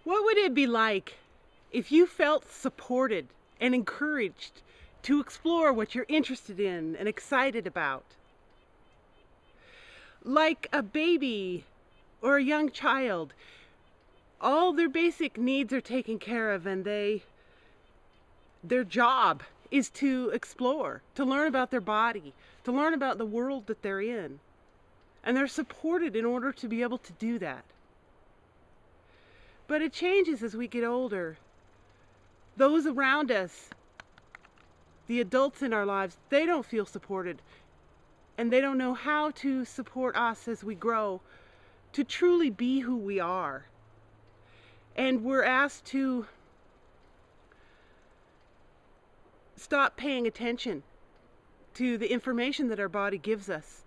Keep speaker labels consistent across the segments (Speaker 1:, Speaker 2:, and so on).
Speaker 1: What would it be like if you felt supported and encouraged to explore what you're interested in and excited about? Like a baby or a young child, all their basic needs are taken care of, and their job is to explore, to learn about their body, to learn about the world that they're in. And they're supported in order to be able to do that. But it changes as we get older. Those around us, the adults in our lives, they don't feel supported. And they don't know how to support us as we grow to truly be who we are. And we're asked to stop paying attention to the information that our body gives us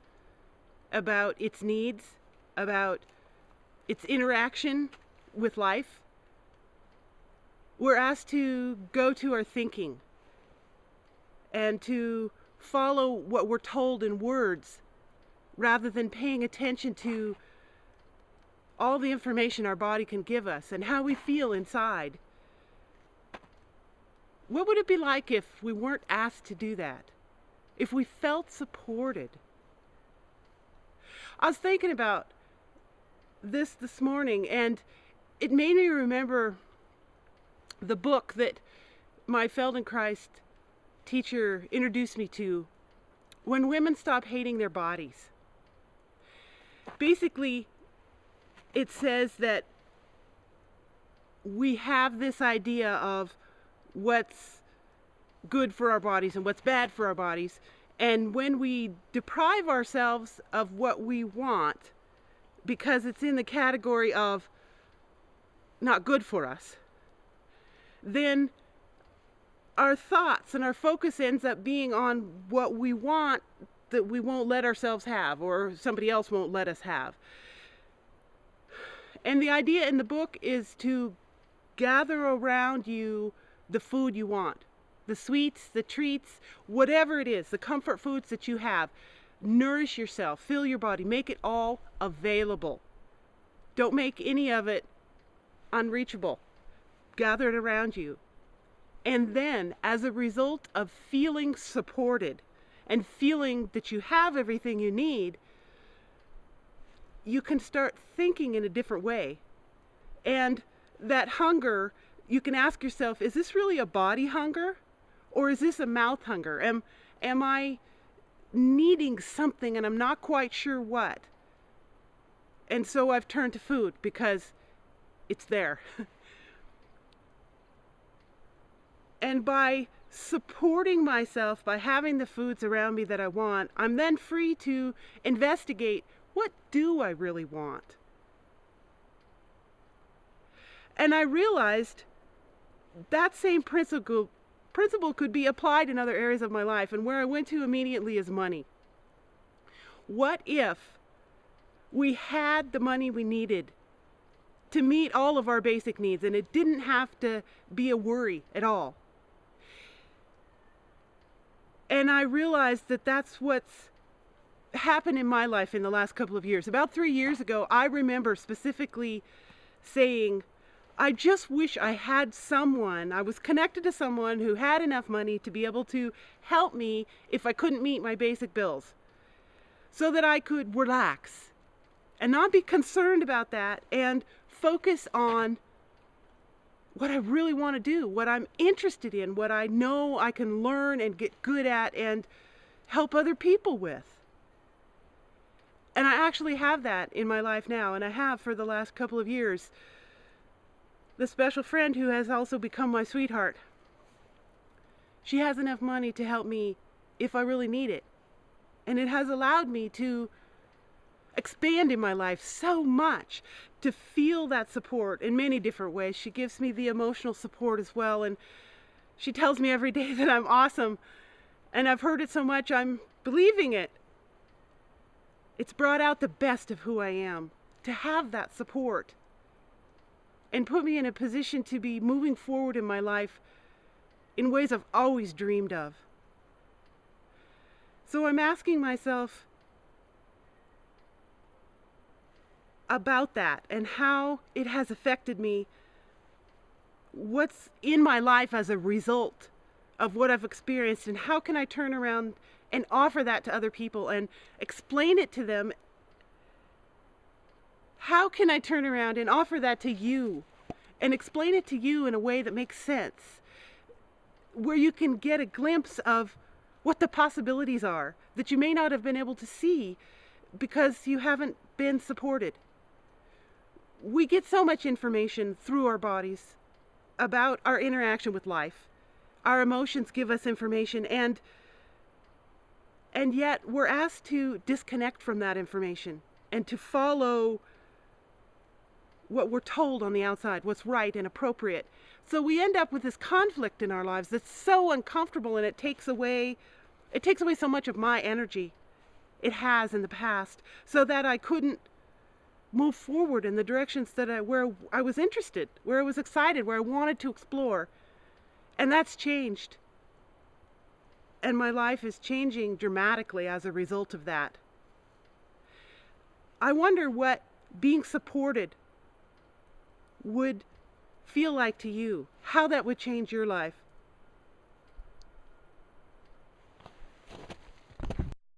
Speaker 1: about its needs, about its interaction with life. We're asked to go to our thinking and to follow what we're told in words rather than paying attention to all the information our body can give us and how we feel inside. What would it be like if we weren't asked to do that? If we felt supported? I was thinking about this morning, and it made me remember the book that my Feldenkrais teacher introduced me to, When Women Stop Hating Their Bodies. Basically, it says that we have this idea of what's good for our bodies and what's bad for our bodies. And when we deprive ourselves of what we want because it's in the category of not good for us, then our thoughts and our focus ends up being on what we want that we won't let ourselves have, or somebody else won't let us have. And the idea in the book is to gather around you the food you want. The sweets, the treats, whatever it is, the comfort foods that you have. Nourish yourself, fill your body, make it all available. Don't make any of it unreachable. Gather it around you. And then, as a result of feeling supported and feeling that you have everything you need, you can start thinking in a different way. And that hunger, you can ask yourself, is this really a body hunger? Or is this a mouth hunger? Am I needing something and I'm not quite sure what? And so I've turned to food because it's there. And by supporting myself, by having the foods around me that I want, I'm then free to investigate, what do I really want? And I realized that same principle could be applied in other areas of my life, and where I went to immediately is money. What if we had the money we needed to meet all of our basic needs, and it didn't have to be a worry at all? And I realized that that's what's happened in my life in the last couple of years. About 3 years ago, I remember specifically saying, I just wish I had someone, I was connected to someone who had enough money to be able to help me if I couldn't meet my basic bills, so that I could relax and not be concerned about that and focus on what I really want to do, what I'm interested in, what I know I can learn and get good at and help other people with. And I actually have that in my life now, and I have for the last couple of years. The special friend who has also become my sweetheart, she has enough money to help me if I really need it. And it has allowed me to expand in my life so much, to feel that support in many different ways. She gives me the emotional support as well, and she tells me every day that I'm awesome, and I've heard it so much I'm believing it. It's brought out the best of who I am, to have that support and put me in a position to be moving forward in my life in ways I've always dreamed of. So I'm asking myself about that and how it has affected me what's in my life as a result of what I've experienced, and how can I turn around and offer that to other people and explain it to them. How can I turn around and offer that to you and explain it to you in a way that makes sense, where you can get a glimpse of what the possibilities are that you may not have been able to see because you haven't been supported. We get so much information through our bodies about our interaction with life. Our emotions give us information, and yet we're asked to disconnect from that information and to follow what we're told on the outside, what's right and appropriate. So we end up with this conflict in our lives that's so uncomfortable, and it takes away so much of my energy. It has in the past, so that I couldn't move forward in the directions where I was interested, where I was excited, where I wanted to explore. And that's changed. And my life is changing dramatically as a result of that. I wonder what being supported would feel like to you, how that would change your life.